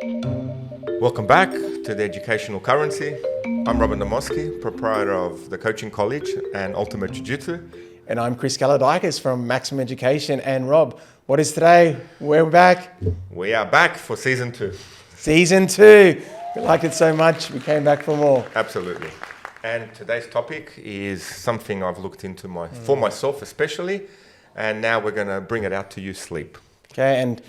Welcome back to the Educational Currency. I'm Robin Namoski, proprietor of the Coaching College and Ultimate Jiu-Jitsu. And I'm Chris Galadikis from Maximum Education. And Rob, what is today? We're back. We are back for season 2. Season 2. We liked it so much, we came back for more. Absolutely. And today's topic is something I've looked into for myself especially, and now we're going to bring it out to you, sleep. Okay, and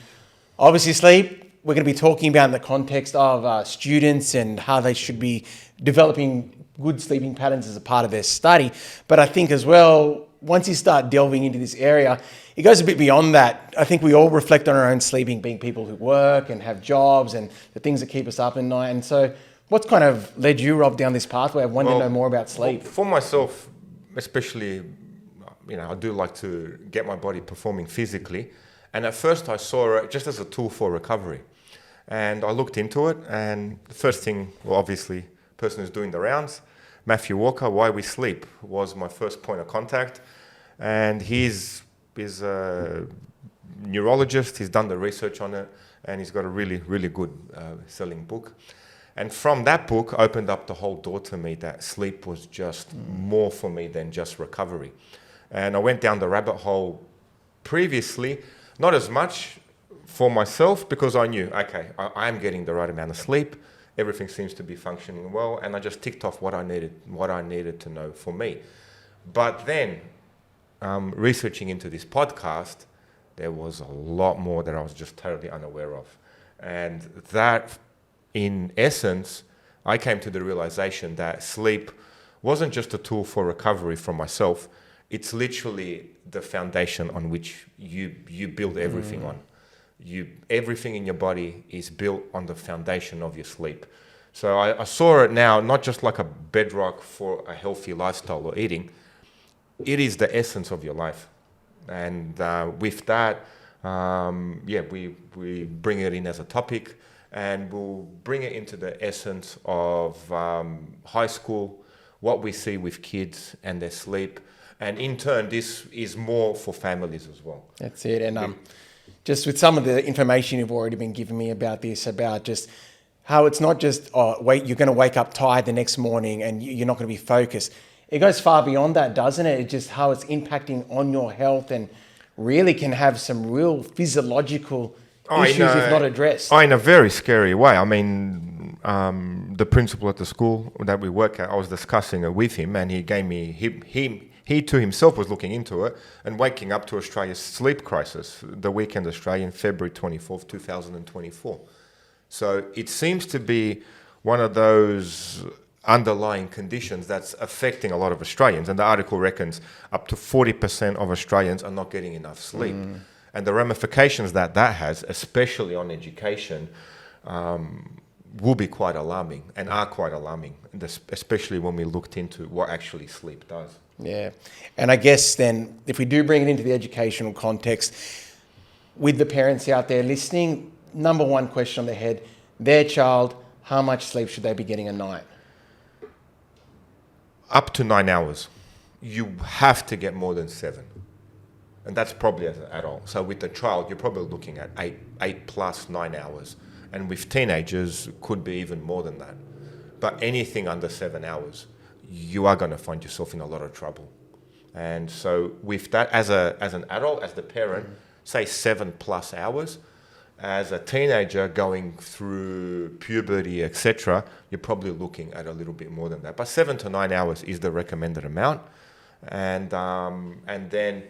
obviously sleep, we're going to be talking about in the context of students and how they should be developing good sleeping patterns as a part of their study. But I think as well, once you start delving into this area, it goes a bit beyond that. I think we all reflect on our own sleeping, being people who work and have jobs and the things that keep us up at night. And so what's kind of led you, Rob, down this pathway of wanting to know more about sleep? Well, for myself, especially, I do like to get my body performing physically. And at first I saw it just as a tool for recovery. And I looked into it, and the first thing, well, obviously, person who's doing the rounds, Matthew Walker, Why We Sleep, was my first point of contact. And he's a neurologist, he's done the research on it, and he's got a really, really good selling book. And from that book opened up the whole door to me that sleep was just more for me than just recovery. And I went down the rabbit hole previously, not as much for myself, because I knew, okay, I'm getting the right amount of sleep, everything seems to be functioning well, and I just ticked off what I needed to know for me. But then, researching into this podcast, there was a lot more that I was just totally unaware of. And that, in essence, I came to the realization that sleep wasn't just a tool for recovery for myself, it's literally the foundation on which you build everything on. Everything in your body is built on the foundation of your sleep. So I saw it now, not just like a bedrock for a healthy lifestyle or eating, it is the essence of your life. And with that, we bring it in as a topic, and we'll bring it into the essence of high school, what we see with kids and their sleep. And in turn, this is more for families as well. That's it. And just with some of the information you've already been giving me about this, about just how it's not just, you're going to wake up tired the next morning and you're not going to be focused. It goes far beyond that, doesn't it? It's just how it's impacting on your health and really can have some real physiological issues if not addressed. In a very scary way. I mean, the principal at the school that we work at, I was discussing it with him, and he gave me, he too himself was looking into it and waking up to Australia's sleep crisis, the Weekend Australia, February 24th, 2024. So it seems to be one of those underlying conditions that's affecting a lot of Australians. And the article reckons up to 40% of Australians are not getting enough sleep. And the ramifications that has, especially on education, will be quite alarming and are quite alarming, especially when we looked into what actually sleep does. Yeah. And I guess then, if we do bring it into the educational context, with the parents out there listening, number one question on their head, their child, how much sleep should they be getting a night? Up to 9 hours. You have to get more than 7. And that's probably as an adult. So with the child, you're probably looking at 8 plus 9 hours. And with teenagers, could be even more than that. But anything under 7 hours, you are going to find yourself in a lot of trouble. And so with that, as an adult, as the parent, say 7 plus hours. As a teenager going through puberty, etc., you're probably looking at a little bit more than that. But 7 to 9 hours is the recommended amount. And then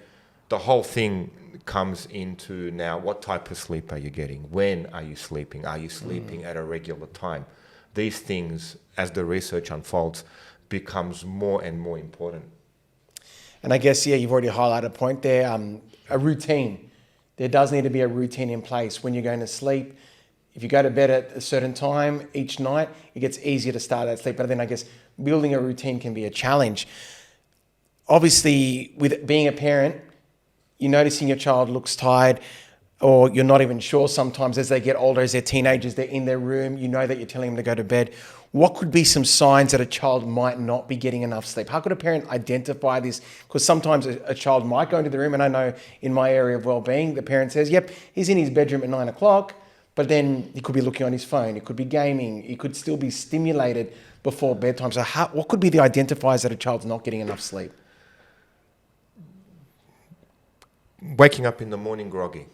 the whole thing comes into now, what type of sleep are you getting? When are you sleeping? Are you sleeping at a regular time? These things, as the research unfolds, becomes more and more important. And I guess, you've already highlighted a point there, a routine. There does need to be a routine in place when you're going to sleep. If you go to bed at a certain time each night, it gets easier to start that sleep. But then I guess building a routine can be a challenge. Obviously, with being a parent, you're noticing your child looks tired, or you're not even sure sometimes as they get older, as they're teenagers, they're in their room, you know that you're telling them to go to bed. What could be some signs that a child might not be getting enough sleep? How could a parent identify this? Because sometimes a child might go into the room, and I know in my area of well-being, the parent says, yep, he's in his bedroom at 9 o'clock, but then he could be looking on his phone, he could be gaming, he could still be stimulated before bedtime. So what could be the identifiers that a child's not getting enough sleep? Waking up in the morning groggy.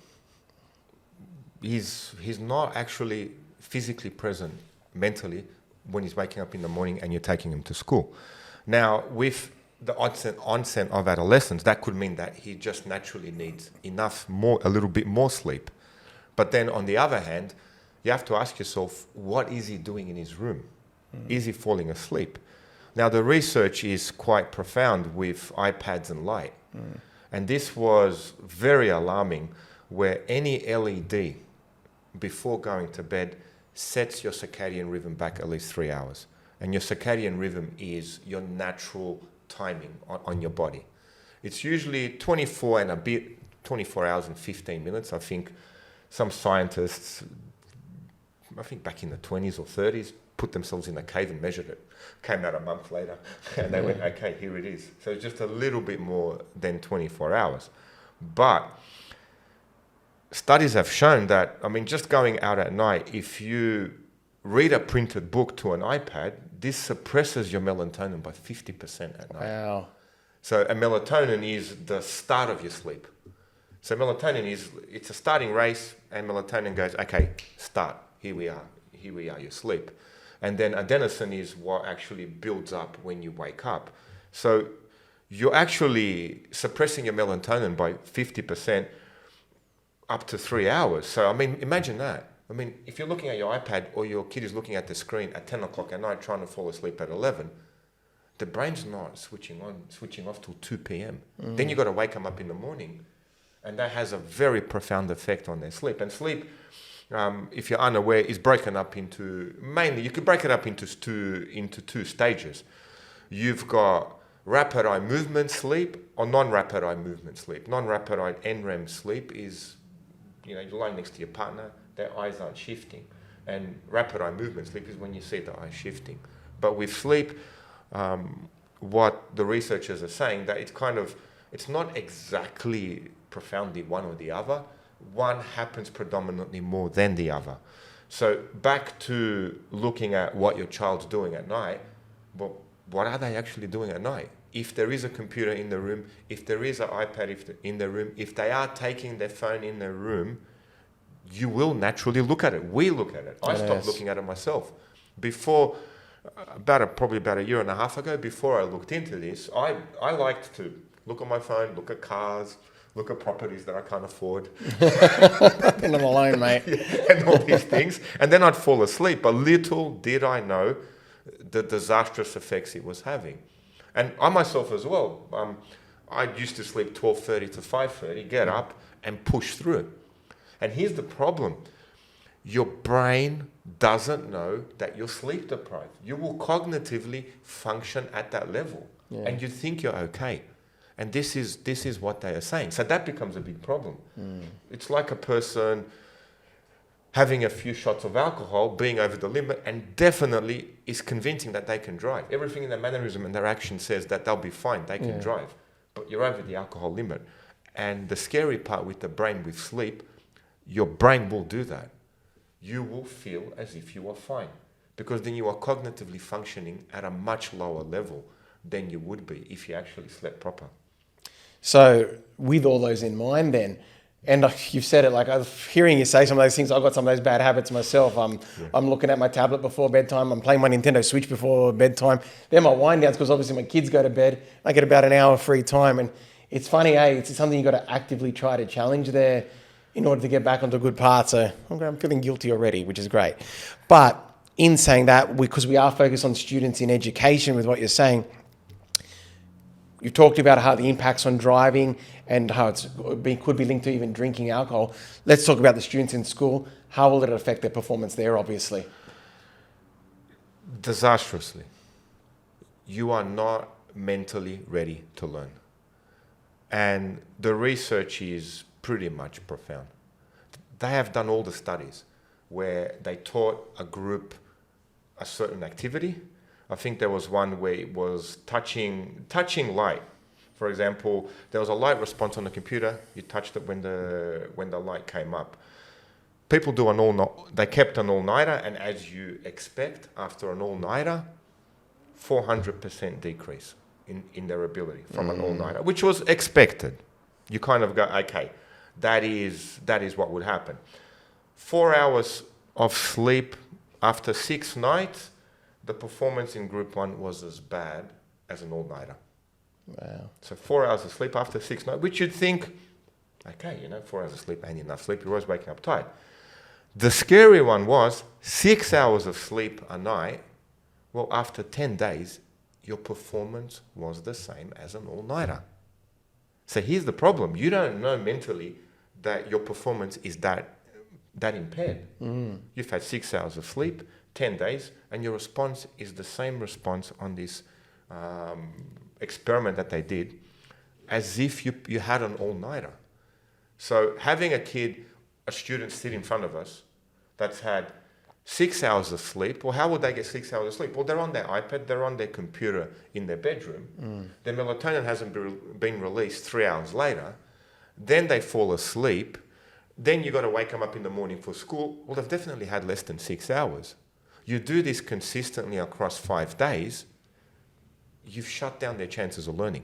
He's not actually physically present mentally when he's waking up in the morning and you're taking him to school. Now, with the onset of adolescence, that could mean that he just naturally needs a little bit more sleep. But then on the other hand, you have to ask yourself, what is he doing in his room? Is he falling asleep? Now, the research is quite profound with iPads and light. And this was very alarming, where any LED before going to bed sets your circadian rhythm back at least 3 hours. And your circadian rhythm is your natural timing on your body. It's usually 24 hours and 15 minutes. I think some scientists, back in the 20s or 30s, put themselves in a cave and measured it. Came out a month later and they went, okay, here it is. So it's just a little bit more than 24 hours. But studies have shown that, just going out at night, if you read a printed book to an iPad, this suppresses your melatonin by 50% at night. Wow. So a melatonin is the start of your sleep. So melatonin it's a starting race, and melatonin goes, okay, start, here we are, you sleep. And then adenosine is what actually builds up when you wake up. So you're actually suppressing your melatonin by 50% up to 3 hours. So, imagine that. If you're looking at your iPad or your kid is looking at the screen at 10 o'clock at night trying to fall asleep at 11, the brain's not switching off till 2 p.m. Then you've got to wake them up in the morning. And that has a very profound effect on their sleep. And sleep, if you're unaware, is broken up into, mainly, you could break it up into two stages. You've got rapid eye movement sleep or non-rapid eye movement sleep. Non-rapid eye NREM sleep is, you're lying next to your partner, their eyes aren't shifting. And rapid eye movement sleep is when you see the eyes shifting. But with sleep, what the researchers are saying, that it's not exactly profoundly one or the other. One happens predominantly more than the other. So back to looking at what your child's doing at night, well, what are they actually doing at night? If there is a computer in the room, if there is an iPad in the room, if they are taking their phone in their room, you will naturally look at it. We look at it. I stopped looking at it myself. Before, probably about a year and a half ago, before I looked into this, I liked to look on my phone, look at cars, look at properties that I can't afford. And I'm alone, mate. And all these things. And then I'd fall asleep. But little did I know the disastrous effects it was having. And I myself as well. I used to sleep 12:30 to 5:30, get up and push through. And here's the problem. Your brain doesn't know that you're sleep deprived. You will cognitively function at that level. Yeah. And you think you're okay. And this is what they are saying. So that becomes a big problem. It's like a person having a few shots of alcohol, being over the limit, and definitely is convincing that they can drive. Everything in their mannerism and their action says that they'll be fine, they can drive. But you're over the alcohol limit. And the scary part with the brain with sleep, your brain will do that. You will feel as if you are fine, because then you are cognitively functioning at a much lower level than you would be if you actually slept proper. So with all those in mind then, and you've said it, like I was hearing you say some of those things, I've got some of those bad habits myself. I'm looking at my tablet before bedtime, I'm playing my Nintendo Switch before bedtime. They're my wind downs because obviously my kids go to bed. I get about an hour free time, and it's funny, it's something you've got to actively try to challenge there in order to get back onto a good path. So I'm feeling guilty already, which is great. But in saying that, because we are focused on students in education with what you're saying, you've talked about how the impacts on driving and how could be linked to even drinking alcohol. Let's talk about the students in school. How will it affect their performance there, obviously? Disastrously. You are not mentally ready to learn. And the research is pretty much profound. They have done all the studies where they taught a group a certain activity. I think there was one where it was touching light. For example, there was a light response on the computer. You touched it when the light came up. people do an they kept an all-nighter, and as you expect, after an all-nighter, 400% decrease in their ability from an all-nighter, which was expected. You kind of go, okay, that is what would happen. 4 hours of sleep after 6 nights, the performance in group 1 was as bad as an all-nighter. Wow. So 4 hours of sleep after 6 nights, which you'd think, okay, 4 hours of sleep ain't enough sleep, you're always waking up tired. The scary one was 6 hours of sleep a night. Well, after 10 days, your performance was the same as an all-nighter. So here's the problem. You don't know mentally that your performance is that impaired. You've had 6 hours of sleep, 10 days, and your response is the same response on this experiment that they did, as if you had an all-nighter. So having a student sit in front of us that's had 6 hours of sleep, well, how would they get 6 hours of sleep? Well, they're on their iPad, they're on their computer in their bedroom. Their melatonin hasn't been released 3 hours later. Then they fall asleep. Then you've got to wake them up in the morning for school. Well, they've definitely had less than 6 hours. You do this consistently across 5 days, you've shut down their chances of learning.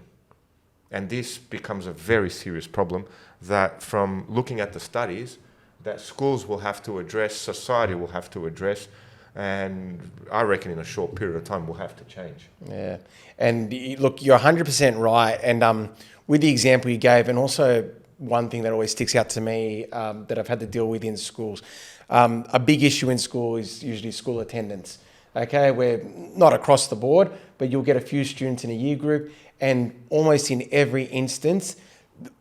And this becomes a very serious problem that, from looking at the studies, that schools will have to address, society will have to address, and I reckon in a short period of time we'll have to change. Yeah. And look, you're 100% right. And with the example you gave, and also one thing that always sticks out to me that I've had to deal with in schools, a big issue in school is usually school attendance. Okay, we're not across the board, but you'll get a few students in a year group, and almost in every instance,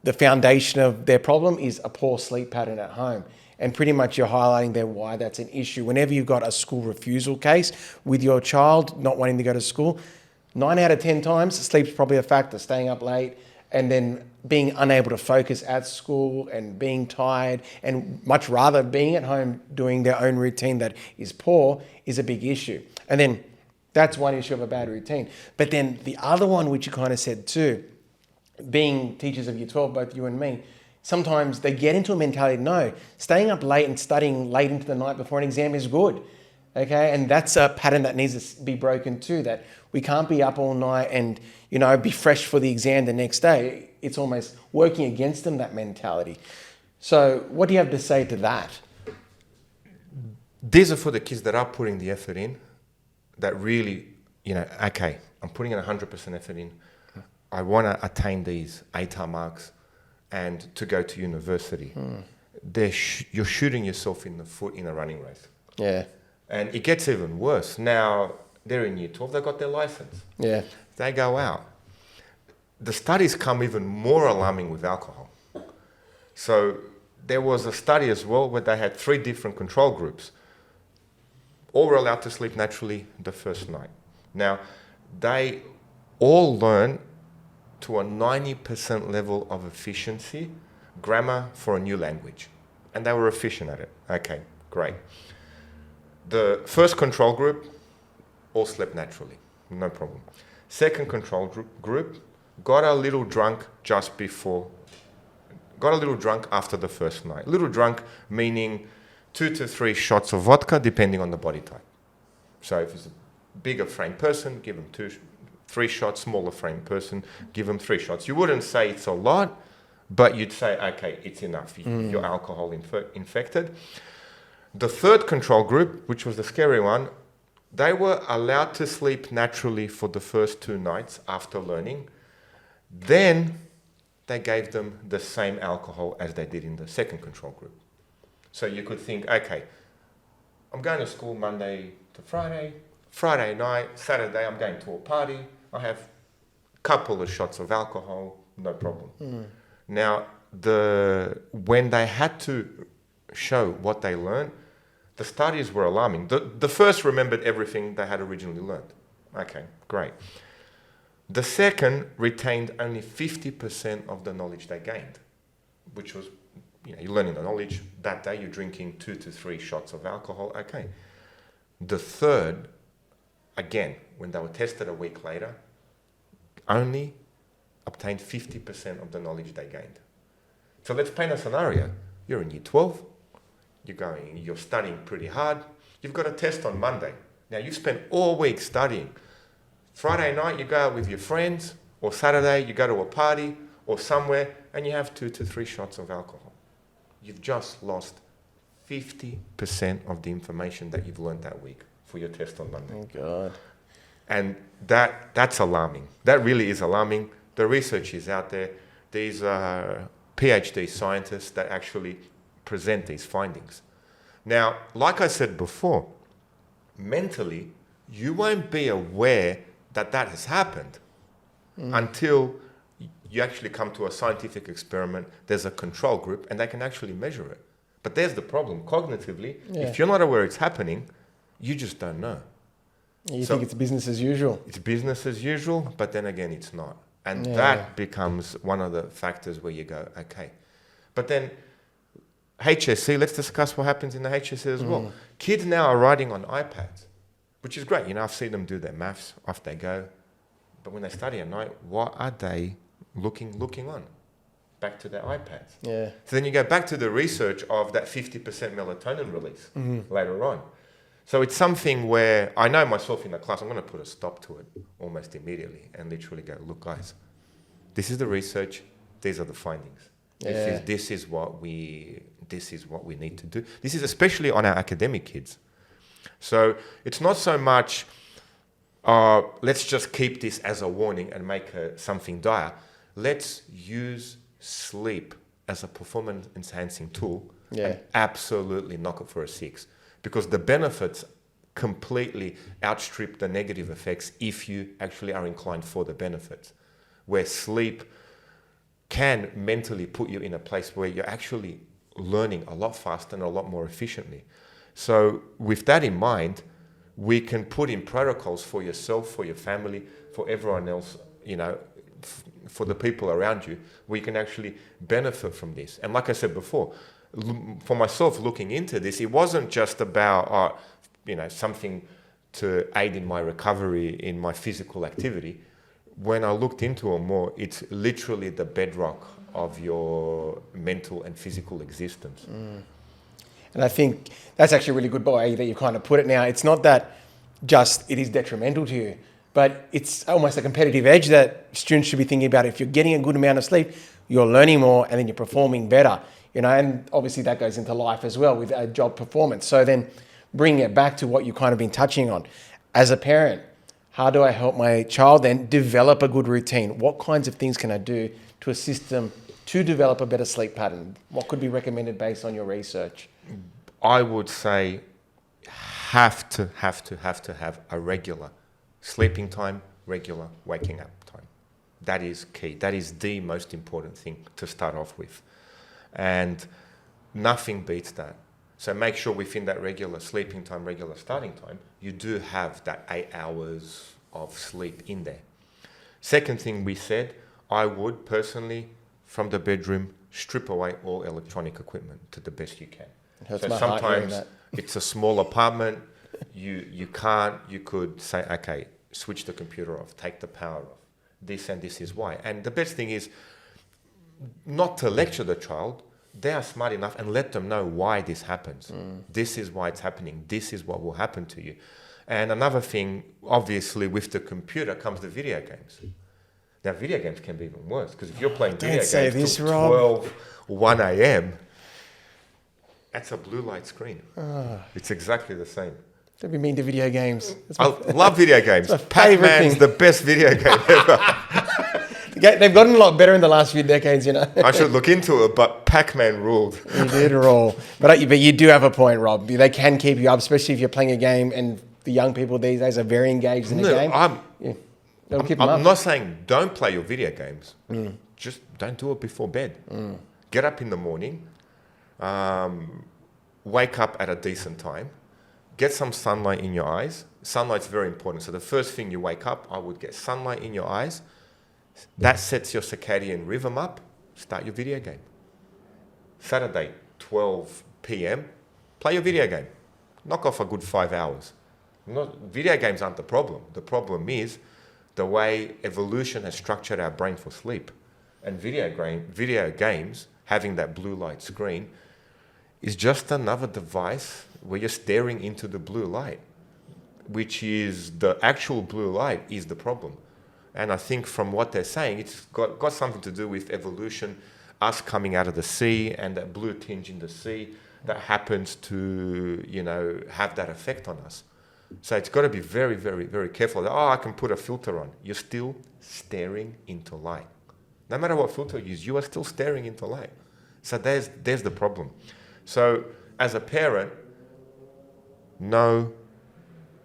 the foundation of their problem is a poor sleep pattern at home. And pretty much you're highlighting there why that's an issue. Whenever you've got a school refusal case with your child not wanting to go to school, 9 out of 10 times, sleep's probably a factor, staying up late, and then being unable to focus at school and being tired, and much rather being at home doing their own routine that is poor is a big issue. And then that's one issue of a bad routine. But then the other one, which you kind of said too, being teachers of year 12, both you and me, sometimes they get into a mentality, no, staying up late and studying late into the night before an exam is good. Okay, and that's a pattern that needs to be broken too, that we can't be up all night and, be fresh for the exam the next day. It's almost working against them, that mentality. So what do you have to say to that? These are for the kids that are putting the effort in, that really, okay, I'm putting in 100% effort in. I want to attain these ATAR marks and to go to university. You're shooting yourself in the foot in a running race. Yeah. And it gets even worse. Now, they're in year 12, they've got their license. Yeah. They go out. The studies come even more alarming with alcohol. So there was a study as well where they had 3 different control groups. All were allowed to sleep naturally the first night. Now, they all learn to a 90% level of efficiency, grammar for a new language. And they were efficient at it. Okay, great. The first control group all slept naturally, no problem. Second control group got a little drunk after the first night. Little drunk meaning 2 to 3 shots of vodka, depending on the body type. So if it's a bigger frame person, give them 3 shots. Smaller frame person, give them 3 shots. You wouldn't say it's a lot, but you'd say, okay, it's enough. You're alcohol infected. The third control group, which was the scary one, they were allowed to sleep naturally for the first 2 nights after learning. Then they gave them the same alcohol as they did in the second control group. So you could think, okay, I'm going to school Monday to Friday night, Saturday I'm going to a party, I have a couple of shots of alcohol, no problem. Now, when they had to show what they learned, the studies were alarming. The first remembered everything they had originally learned. Okay, great. The second retained only 50% of the knowledge they gained, which was, you're learning the knowledge. That day you're drinking 2 to 3 shots of alcohol. Okay. The third, again, when they were tested a week later, only obtained 50% of the knowledge they gained. So let's paint a scenario. You're in year 12. you're studying pretty hard. You've got a test on Monday. Now you've spent all week studying. Friday night you go out with your friends, or Saturday you go to a party or somewhere and you have 2 to 3 shots of alcohol. You've just lost 50% of the information that you've learned that week for your test on Monday. Oh God. And that's alarming. That really is alarming. The research is out there. These PhD scientists that actually present these findings. Now, like I said before, mentally, you won't be aware that that has happened until you actually come to a scientific experiment. There's a control group and they can actually measure it. But there's the problem. Cognitively, if you're not aware it's happening, you just don't know. You think it's business as usual. It's business as usual, but then again, it's not. And that becomes one of the factors where you go, okay. But then HSC, let's discuss what happens in the HSC as well. Kids now are writing on iPads, which is great. You know, I've seen them do their maths, off they go. But when they study at night, what are they looking on? Back to their iPads. Yeah. So then you go back to the research of that 50% melatonin release later on. So it's something where I know myself in the class, I'm going to put a stop to it almost immediately and literally go, look, guys, this is the research. These are the findings. This is what we need to do. This is especially on our academic kids. So it's not so much, let's just keep this as a warning and make something dire. Let's use sleep as a performance enhancing tool and absolutely knock it for a 6. Because the benefits completely outstrip the negative effects if you actually are inclined for the benefits. Where sleep can mentally put you in a place where you're actually learning a lot faster and a lot more efficiently. So with that in mind, we can put in protocols for yourself, for your family, for everyone else, you know, for the people around you, where you can actually benefit from this. And like I said before, for myself looking into this, it wasn't just about, something to aid in my recovery, in my physical activity. When I looked into it more, it's literally the bedrock of your mental and physical existence. And I think that's actually a really good way that you kind of put it now. It's not that just it is detrimental to you, but it's almost a competitive edge that students should be thinking about. If you're getting a good amount of sleep, you're learning more and then you're performing better. You know, and obviously that goes into life as well with job performance. So then bringing it back to what you've kind of been touching on. As a parent, how do I help my child then develop a good routine? What kinds of things can I do to assist them to develop a better sleep pattern? What could be recommended based on your research? I would say have to have a regular sleeping time, regular waking up time. That is key. That is the most important thing to start off with. And nothing beats that. So make sure within that regular sleeping time, regular starting time, you do have that 8 hours of sleep in there. Second thing we said, I would personally, from the bedroom, strip away all electronic equipment to the best you can. So sometimes it's a small apartment, you could say, okay, switch the computer off, take the power off. This and this is why. And the best thing is, not to lecture the child, they are smart enough, and let them know why this happens. This is why it's happening. This is what will happen to you. And another thing, obviously, with the computer comes the video games. Now, video games can be even worse, because if you're playing video games till 12, 1 a.m., that's a blue light screen. It's exactly the same. Don't be mean to video games. I love video games. Pac-Man's the best video game ever. They've gotten a lot better in the last few decades, you know. I should look into it, but Pac-Man ruled. You did roll. But you do have a point, Rob. They can keep you up, especially if you're playing a game, and the young people these days are very engaged in the game. I'm not saying don't play your video games. Just don't do it before bed. Get up in the morning, wake up at a decent time, get some sunlight in your eyes. Sunlight's very important. So the first thing you wake up, I would get sunlight in your eyes. That sets your circadian rhythm up. Start your video game. Saturday, 12 p.m., play your video game. Knock off a good 5 hours. Video games aren't the problem. The problem is the way evolution has structured our brain for sleep. And video games, having that blue light screen, is just another device where you're staring into the blue light, which is the actual blue light is the problem. And I think from what they're saying, it's got something to do with evolution, us coming out of the sea and that blue tinge in the sea that happens to, have that effect on us. So it's got to be very, very, very careful. I can put a filter on. You're still staring into light. No matter what filter you use, you are still staring into light. So there's the problem. So as a parent, no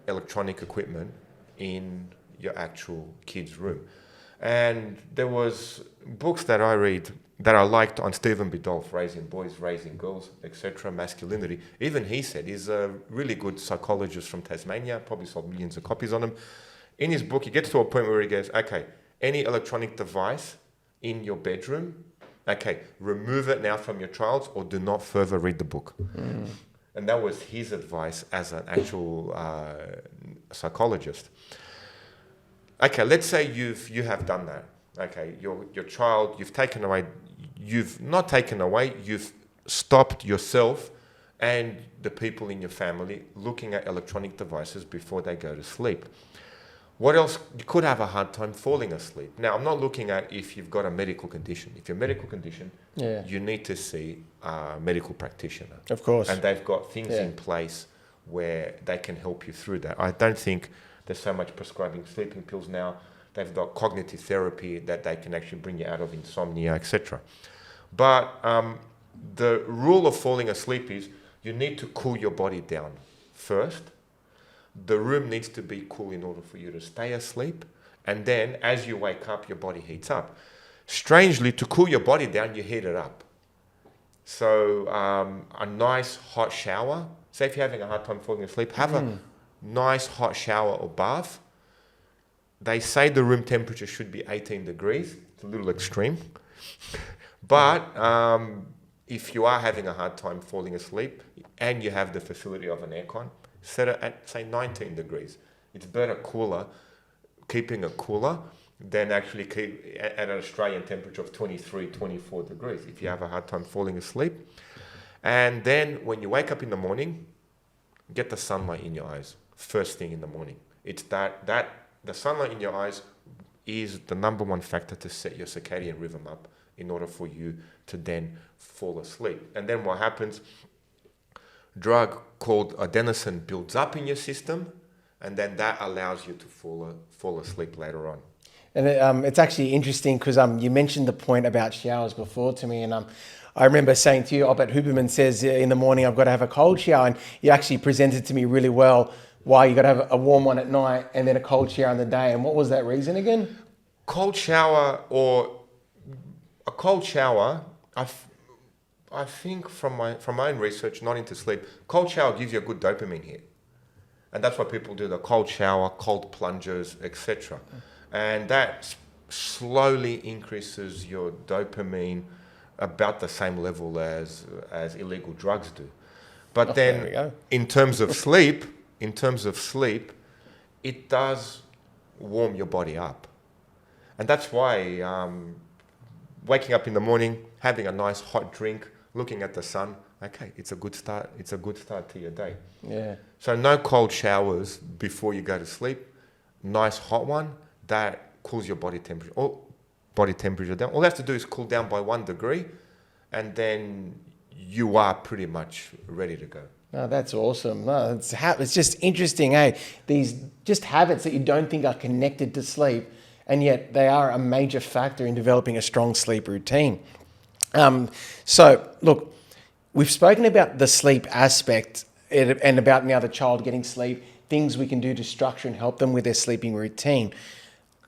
electronic equipment in your actual kid's room. And there was books that I read that I liked on Stephen Bidolph, Raising Boys, Raising Girls, etc., Masculinity. Even he said, he's a really good psychologist from Tasmania, probably sold millions of copies on him. In his book, he gets to a point where he goes, okay, any electronic device in your bedroom, okay, remove it now from your child or do not further read the book. Mm. And that was his advice as an actual psychologist. Okay, let's say you have done that. Okay, your child, you've not taken away, you've stopped yourself and the people in your family looking at electronic devices before they go to sleep. What else? You could have a hard time falling asleep. Now, I'm not looking at if you've got a medical condition. If you're a medical condition, you need to see a medical practitioner. Of course. And they've got things in place where they can help you through that. I don't think there's so much prescribing sleeping pills now. They've got cognitive therapy that they can actually bring you out of insomnia, etc. But the rule of falling asleep is you need to cool your body down first. The room needs to be cool in order for you to stay asleep. And then as you wake up, your body heats up. Strangely, to cool your body down, you heat it up. So a nice hot shower. Say if you're having a hard time falling asleep, have a nice hot shower or bath. They say the room temperature should be 18 degrees. It's a little extreme. But if you are having a hard time falling asleep and you have the facility of an aircon, set it at, say, 19 degrees. It's better keeping it cooler than actually keep at an Australian temperature of 23, 24 degrees if you have a hard time falling asleep. And then when you wake up in the morning, get the sunlight in your eyes first thing in the morning. It's that the sunlight in your eyes is the number one factor to set your circadian rhythm up in order for you to then fall asleep. And then what happens, drug called adenosine builds up in your system, and then that allows you to fall asleep later on. And it's actually interesting because you mentioned the point about showers before to me, and I remember saying to you, Albert Huberman says in the morning I've got to have a cold shower, and you actually presented to me really well why you got to have a warm one at night and then a cold shower in the day. And what was that reason again? Cold shower I think from my own research, not into sleep, cold shower gives you a good dopamine hit. And that's what people do, the cold shower, cold plungers, etc. And that slowly increases your dopamine about the same level as illegal drugs do. But then in terms of sleep, it does warm your body up. And that's why waking up in the morning, having a nice hot drink, looking at the sun, okay, it's a good start. It's a good start to your day. Yeah. So no cold showers before you go to sleep. Nice hot one that cools your body temperature down. All you have to do is cool down by 1 degree, and then you are pretty much ready to go. Oh, that's awesome. No, it's just interesting, eh? These just habits that you don't think are connected to sleep, and yet they are a major factor in developing a strong sleep routine. So, look, we've spoken about the sleep aspect and about now the child getting sleep, things we can do to structure and help them with their sleeping routine.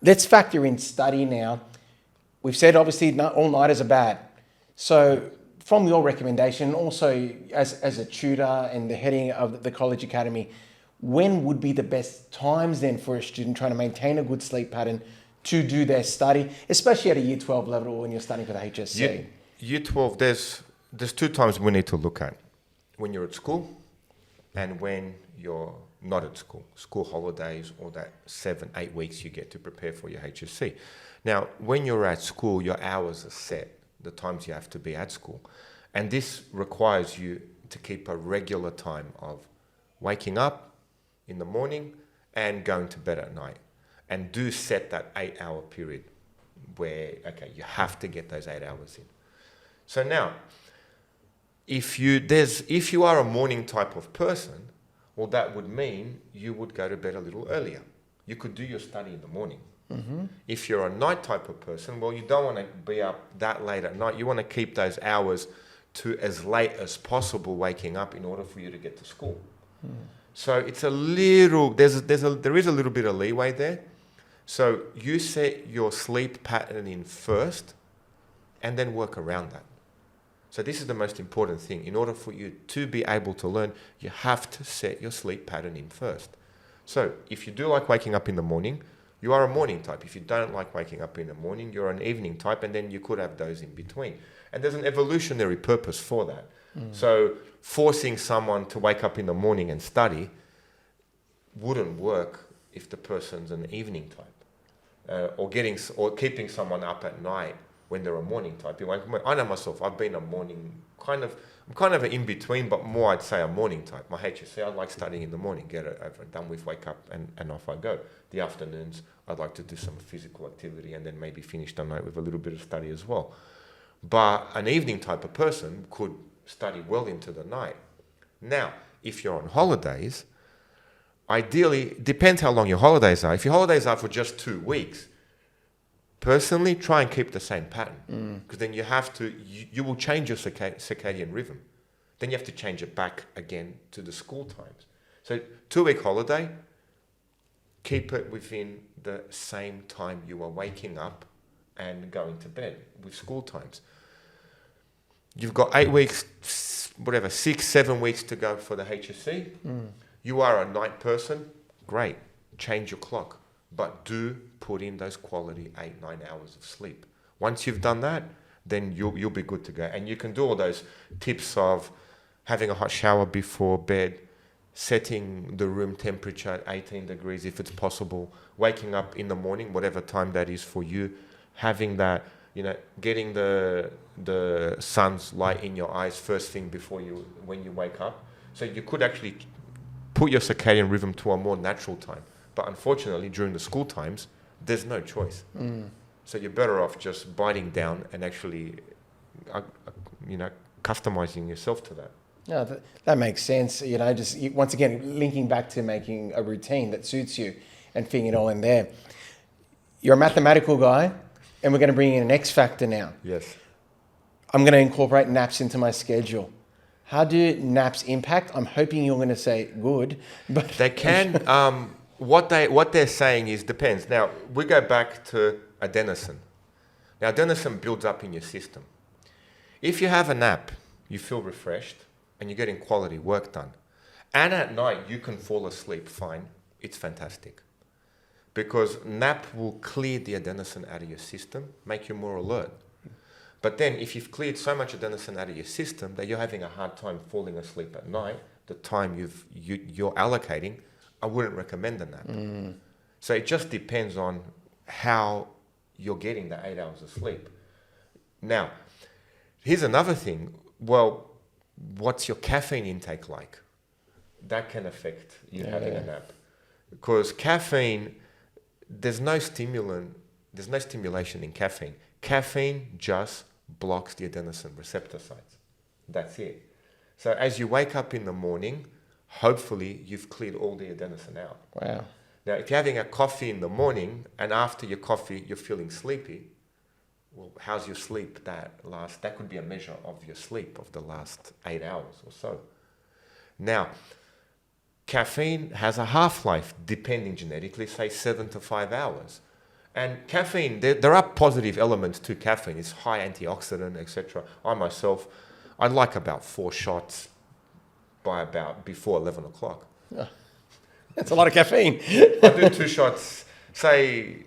Let's factor in study now. We've said obviously not all nighters are bad. So from your recommendation, also as a tutor and the heading of the college academy, when would be the best times then for a student trying to maintain a good sleep pattern to do their study, especially at a year 12 level when you're studying for the HSC? Year 12, there's 2 times we need to look at. When you're at school and when you're not at school. School holidays or that 7-8 weeks you get to prepare for your HSC. Now, when you're at school, your hours are set, the times you have to be at school. And this requires you to keep a regular time of waking up in the morning and going to bed at night. And do set that 8-hour period where, okay, you have to get those 8 hours in. So now, if you are a morning type of person, well, that would mean you would go to bed a little earlier. You could do your study in the morning. Mm-hmm. If you're a night type of person, well, you don't want to be up that late at night. You want to keep those hours to as late as possible waking up in order for you to get to school. So it's a little, there is a little bit of leeway there. So you set your sleep pattern in first and then work around that. So this is the most important thing. In order for you to be able to learn, you have to set your sleep pattern in first. So if you do like waking up in the morning, you are a morning type. If you don't like waking up in the morning, you're an evening type, and then you could have those in between. And there's an evolutionary purpose for that. So forcing someone to wake up in the morning and study wouldn't work if the person's an evening type. Or keeping someone up at night when they're a morning type. I know myself, I've been a morning I'm kind of an in-between, but more I'd say a morning type. My HSC, I like studying in the morning, get it over and done with, wake up and off I go. The afternoons, I'd like to do some physical activity and then maybe finish the night with a little bit of study as well. But an evening type of person could study well into the night. Now, if you're on holidays, ideally, depends how long your holidays are. If your holidays are for just 2 weeks, personally, try and keep the same pattern, because then you will change your circadian rhythm. Then you have to change it back again to the school times. So 2-week holiday, keep it within the same time you are waking up and going to bed with school times. You've got 8 weeks, 6, 7 weeks to go for the HSC. You are a night person, great, change your clock. But do put in those quality 8-9 hours of sleep. Once you've done that, then you'll be good to go. And you can do all those tips of having a hot shower before bed, setting the room temperature at 18 degrees if it's possible, waking up in the morning, whatever time that is for you, having that, getting the sun's light in your eyes first thing when you wake up. So you could actually put your circadian rhythm to a more natural time. But unfortunately, during the school times, there's no choice. So you're better off just biting down and actually, customizing yourself to that. No, that makes sense. Once again, linking back to making a routine that suits you and fitting it all in there. You're a mathematical guy, and we're going to bring in an X factor now. Yes. I'm going to incorporate naps into my schedule. How do naps impact? I'm hoping you're going to say good, but they can. What they're saying is depends. Now, we go back to adenosine. Now, adenosine builds up in your system. If you have a nap, you feel refreshed and you're getting quality work done. And at night, you can fall asleep fine. It's fantastic. Because nap will clear the adenosine out of your system, make you more alert. But then if you've cleared so much adenosine out of your system that you're having a hard time falling asleep at night, the time you're allocating, I wouldn't recommend a nap. So it just depends on how you're getting the 8 hours of sleep. Now, here's another thing. Well, what's your caffeine intake like? That can affect you having a nap. Because caffeine, there's no stimulation in caffeine. Caffeine just blocks the adenosine receptor sites. That's it. So as you wake up in the morning, hopefully you've cleared all the adenosine out. Wow. Now, if you're having a coffee in the morning and after your coffee you're feeling sleepy, well, how's your sleep that could be a measure of your sleep of the last 8 hours or so. Now, caffeine has a half-life, depending genetically, say 7 to 5 hours. And caffeine, there are positive elements to caffeine. It's high antioxidant, etc. I'd like about 4 shots before 11 o'clock. Oh, that's a lot of caffeine. I do 2 shots, say,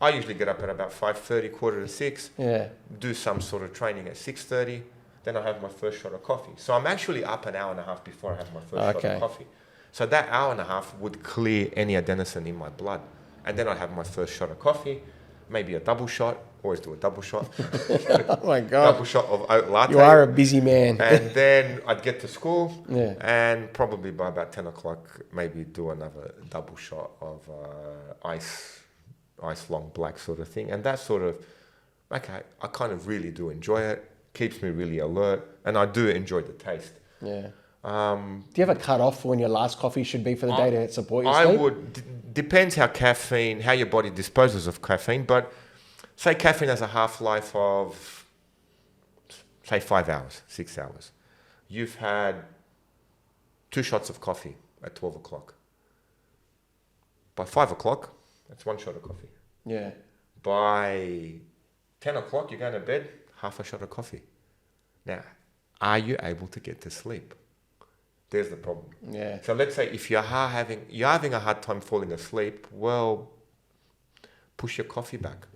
I usually get up at about 5:30, 5:45. Yeah. Do some sort of training at 6:30. Then I have my first shot of coffee. So I'm actually up an hour and a half before I have my first shot of coffee. So that hour and a half would clear any adenosine in my blood. And then I have my first shot of coffee, maybe a double shot, always do a double shot. Oh my God. Double shot of oat latte. You are a busy man. And then I'd get to school, Yeah. and probably by about 10 o'clock, maybe do another double shot of ice long black sort of thing. And that sort of, okay, I kind of really do enjoy it. Keeps me really alert, and I do enjoy the taste. Yeah. Do you have a cut off for when your last coffee should be for the day to support your I sleep? would, depends how your body disposes of caffeine, but say caffeine has a half-life of, say 5 hours, 6 hours. You've had 2 shots of coffee at 12 o'clock. By 5 o'clock, that's 1 shot of coffee. Yeah. By 10 o'clock, you're going to bed, half a shot of coffee. Now, are you able to get to sleep? There's the problem. Yeah. So let's say if you're having a hard time falling asleep, well, push your coffee back.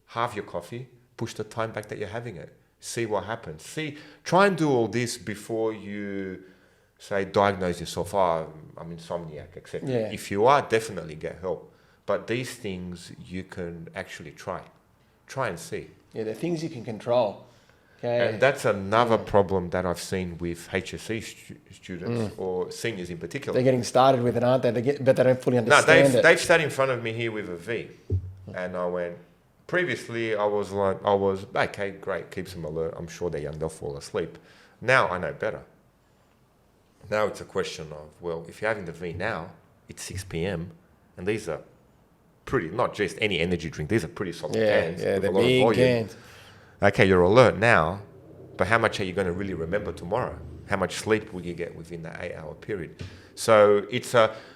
Halve your coffee, push the time back that you're having it. See what happens. Try and do all this before you, say, diagnose yourself. Oh, I'm insomniac, etc. Yeah. If you are, definitely get help. But these things you can actually try and see. Yeah, they're things you can control. Okay. And that's another problem that I've seen with HSC students or seniors in particular. They're getting started with it, aren't they? But they don't fully No, understand it. they've sat in front of me here with a V, and I went. Previously, I was okay, great, keeps them alert. I'm sure they're young, they'll fall asleep. Now I know better. Now it's a question of, well, if you're having the V now, it's 6 p.m. and these are pretty, not just any energy drink. These are pretty solid cans. Yeah, with they're a lot of big volume. cans. Okay, you're alert now, but how much are you going to really remember tomorrow? How much sleep will you get within that 8-hour period? So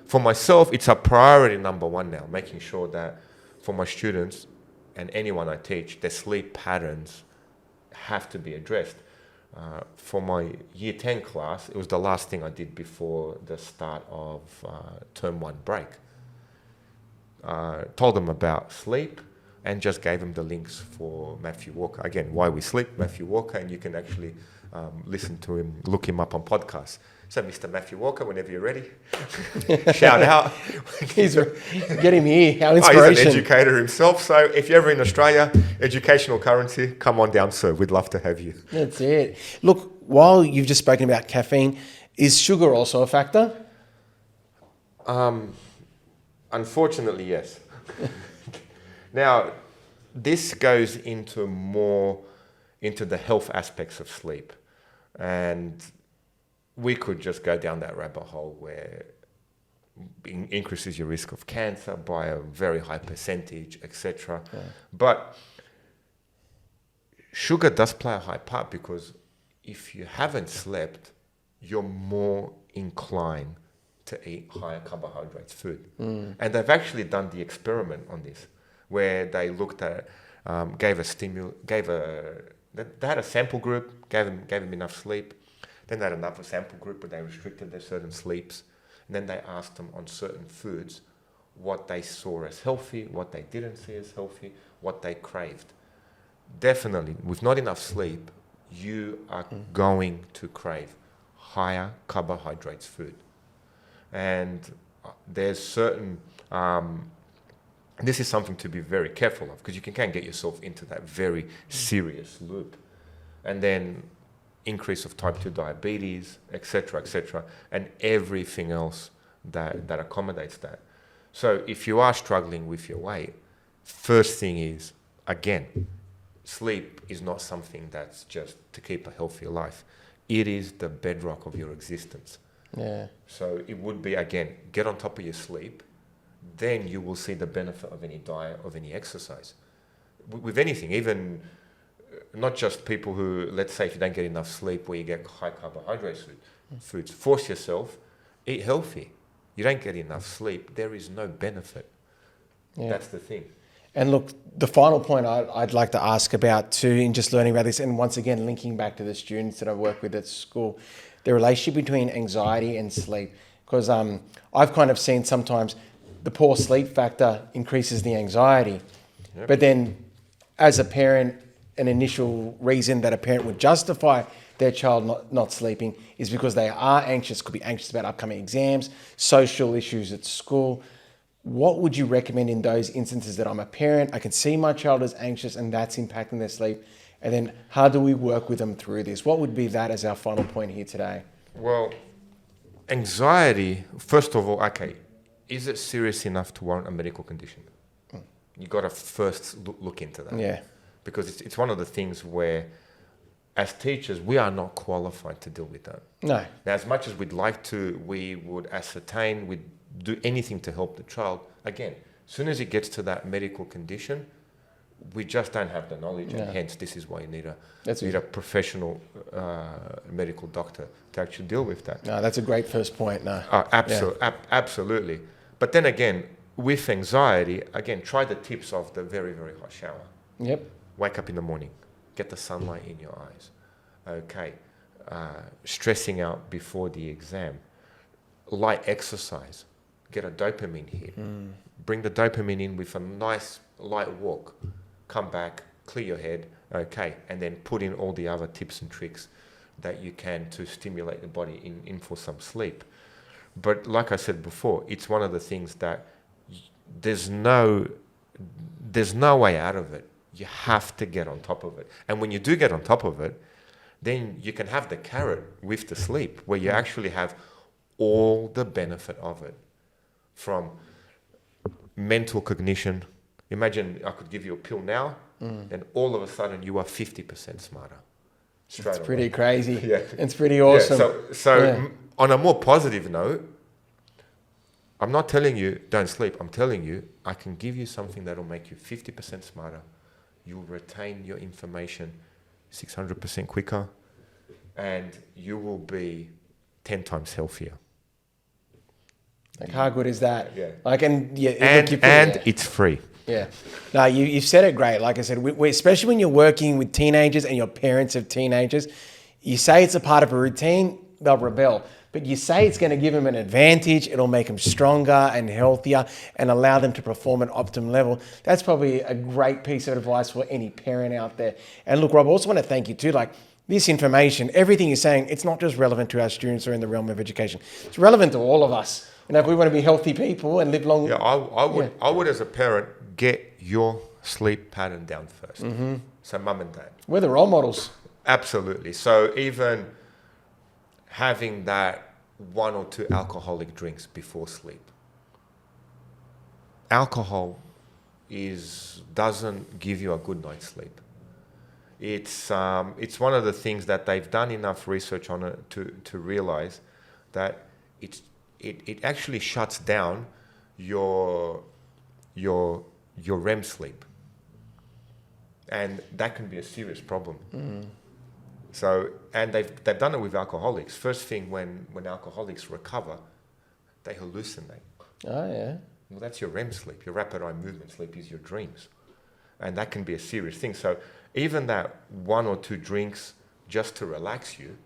for myself, it's a priority number one now, making sure that for my students and anyone I teach, their sleep patterns have to be addressed. For my year 10 class, it was the last thing I did before the start of term 1 break. Told them about sleep and just gave them the links for Matthew Walker. Again, Why We Sleep, Matthew Walker, and you can actually listen to him, look him up on podcasts. So Mr. Matthew Walker, whenever you're ready, shout out. Get him here, our He's inspiration. an educator himself, so if you're ever in Australia, educational currency, come on down, sir. We'd love to have you. That's it. Look, while you've just spoken about caffeine, is sugar also a factor? Unfortunately, yes. Now, this goes into the health aspects of sleep. And we could just go down that rabbit hole where it increases your risk of cancer by a very high percentage, etc. Yeah. But sugar does play a high part because if you haven't slept, you're more inclined to eat higher carbohydrates food. And they've actually done the experiment on this, where they looked at, they had a sample group, gave them enough sleep. Then they had another sample group where they restricted their certain sleeps. And then they asked them on certain foods what they saw as healthy, what they didn't see as healthy, what they craved. Definitely, with not enough sleep, you are going to crave higher carbohydrates food. And there's certain, this is something to be very careful of because you can get yourself into that very serious loop. And then increase of type 2 diabetes, etc., and everything else that accommodates that. So if you are struggling with your weight, first thing is, again, sleep is not something that's just to keep a healthier life. It is the bedrock of your existence. Yeah. So it would be, again, get on top of your sleep, then you will see the benefit of any diet, of any exercise. With anything, even not just people who, let's say if you don't get enough sleep where you get high carbohydrate foods, force yourself, eat healthy. You don't get enough sleep, there is no benefit. Yeah. That's the thing. And look, the final point I'd like to ask about too, in just learning about this, and once again, linking back to the students that I work with at school, the relationship between anxiety and sleep. Because I've kind of seen sometimes the poor sleep factor increases the anxiety. Yep. But then as a parent, an initial reason that a parent would justify their child not sleeping is because they are anxious, could be anxious about upcoming exams, social issues at school. what would you recommend in those instances that I'm a parent, I can see my child is anxious and that's impacting their sleep? And then how do we work with them through this? What would be that as our final point here today? Well, anxiety, first of all, okay, is it serious enough to warrant a medical condition? You got to first look into that. Yeah. Because it's one of the things where, as teachers, we are not qualified to deal with that. No. Now, as much as we'd like to, we would ascertain, we'd do anything to help the child. Again, as soon as it gets to that medical condition, we just don't have the knowledge, and hence this is why you need a professional medical doctor to actually deal with that. No, that's a great first point. No. Absolutely. But then again, with anxiety, again, try the tips of the very, very hot shower. Yep. Wake up in the morning. Get the sunlight in your eyes. Okay. Stressing out before the exam. Light exercise. Get a dopamine hit. Bring the dopamine in with a nice light walk. Come back, clear your head. Okay. And then put in all the other tips and tricks that you can to stimulate the body in for some sleep. But like I said before, it's one of the things that there's no way out of it. You have to get on top of it. And when you do get on top of it, then you can have the carrot with the sleep, where you actually have all the benefit of it. From mental cognition. Imagine I could give you a pill now, and all of a sudden you are 50% smarter. It's pretty crazy. Yeah. It's pretty awesome. Yeah, so on a more positive note, I'm not telling you don't sleep. I'm telling you I can give you something that'll make you 50% smarter. You'll retain your information 600% quicker, and you will be 10 times healthier. Like, how good is that? Yeah. Like, and it's free. Yeah. No, you've said it great. Like I said, we, especially when you're working with teenagers and you're parents of teenagers, you say it's a part of a routine, they'll rebel. But you say it's going to give them an advantage, it'll make them stronger and healthier and allow them to perform at optimum level. That's probably a great piece of advice for any parent out there. And look, Rob, I also want to thank you too. Like, this information, everything you're saying, it's not just relevant to our students or in the realm of education. It's relevant to all of us. And if we want to be healthy people and live long... Yeah, I would as a parent, get your sleep pattern down first. So mum and dad. We're the role models. Absolutely. So even having that 1 or 2 alcoholic drinks before sleep. Alcohol doesn't give you a good night's sleep. It's one of the things that they've done enough research on it to realize that it actually shuts down your REM sleep, and that can be a serious problem. So, and they've done it with alcoholics. First thing, when alcoholics recover, they hallucinate. Oh yeah. Well, that's your REM sleep. Your rapid eye movement sleep is your dreams, and that can be a serious thing. So even that 1 or 2 drinks just to relax you,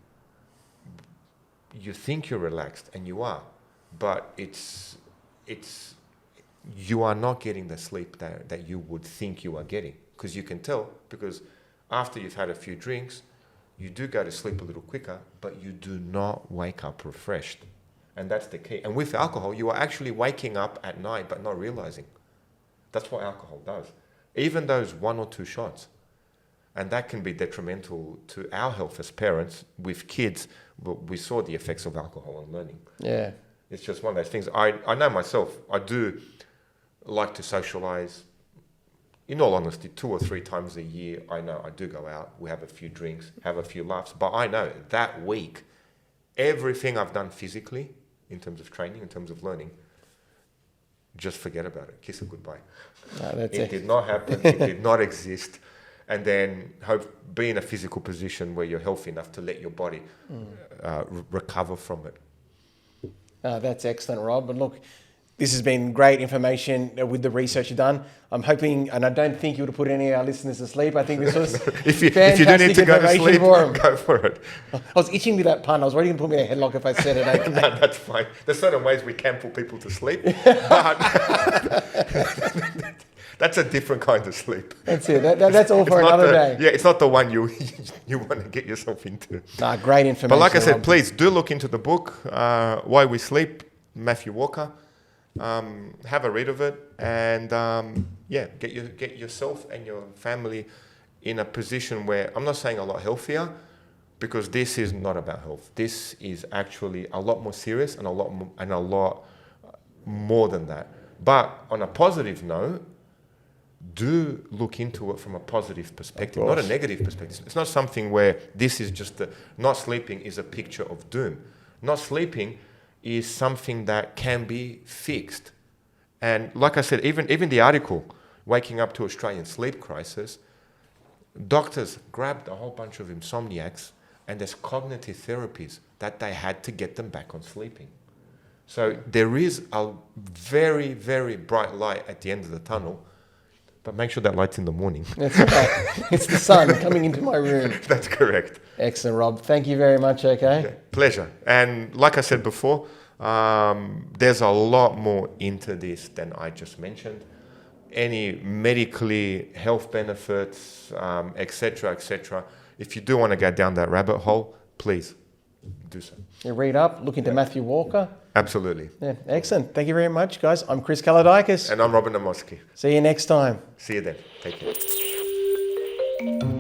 you think you're relaxed, and you are, but you are not getting the sleep that you would think you are getting, because you can tell, because after you've had a few drinks, you do go to sleep a little quicker, but you do not wake up refreshed. And that's the key. And with alcohol, you are actually waking up at night, but not realizing. That's what alcohol does. Even those 1 or 2 shots. And that can be detrimental to our health as parents. With kids, we saw the effects of alcohol on learning. Yeah. It's just one of those things. I know myself, I do like to socialize. In all honesty, 2 or 3 times a year, I know I do go out, we have a few drinks, have a few laughs. But I know that week, everything I've done physically, in terms of training, in terms of learning, just forget about it. Kiss it goodbye. No, that's it did not happen. It did not exist. And then be in a physical position where you're healthy enough to let your body recover from it. That's excellent, Rob. And look, this has been great information with the research you've done. I'm hoping, and I don't think you would have put any of our listeners to sleep. I think this was if you do need to go to sleep, go for it. I was itching with that pun. I was ready to put me in a headlock if I said it. No, that's fine. There's certain ways we can put people to sleep, but that's a different kind of sleep. That's it. That's all for another day. Yeah, it's not the one you want to get yourself into. Great information. But like I said, Rob, please do look into the book, Why We Sleep, Matthew Walker. have a read of it, and get yourself and your family in a position where, I'm not saying a lot healthier, because this is not about health. This is actually a lot more serious and a lot more than that. But on a positive note, do look into it from a positive perspective, not a negative perspective. It's not something where this is just not sleeping is a picture of doom. Not sleeping is something that can be fixed. And like I said, even the article, Waking Up to Australian Sleep Crisis, doctors grabbed a whole bunch of insomniacs, and there's cognitive therapies that they had to get them back on sleeping. So there is a very, very bright light at the end of the tunnel, but make sure that light's in the morning. That's right. It's the sun coming into my room. That's correct. Excellent, Rob. Thank you very much, okay? Yeah, pleasure. And like I said before, there's a lot more into this than I just mentioned. Any medically health benefits, etc. If you do want to go down that rabbit hole, please do so. You read up, look into Matthew Walker. Absolutely. Yeah, excellent. Thank you very much, guys. I'm Chris Kaladikis. And I'm Robin Amoski. See you next time. See you then. Take care.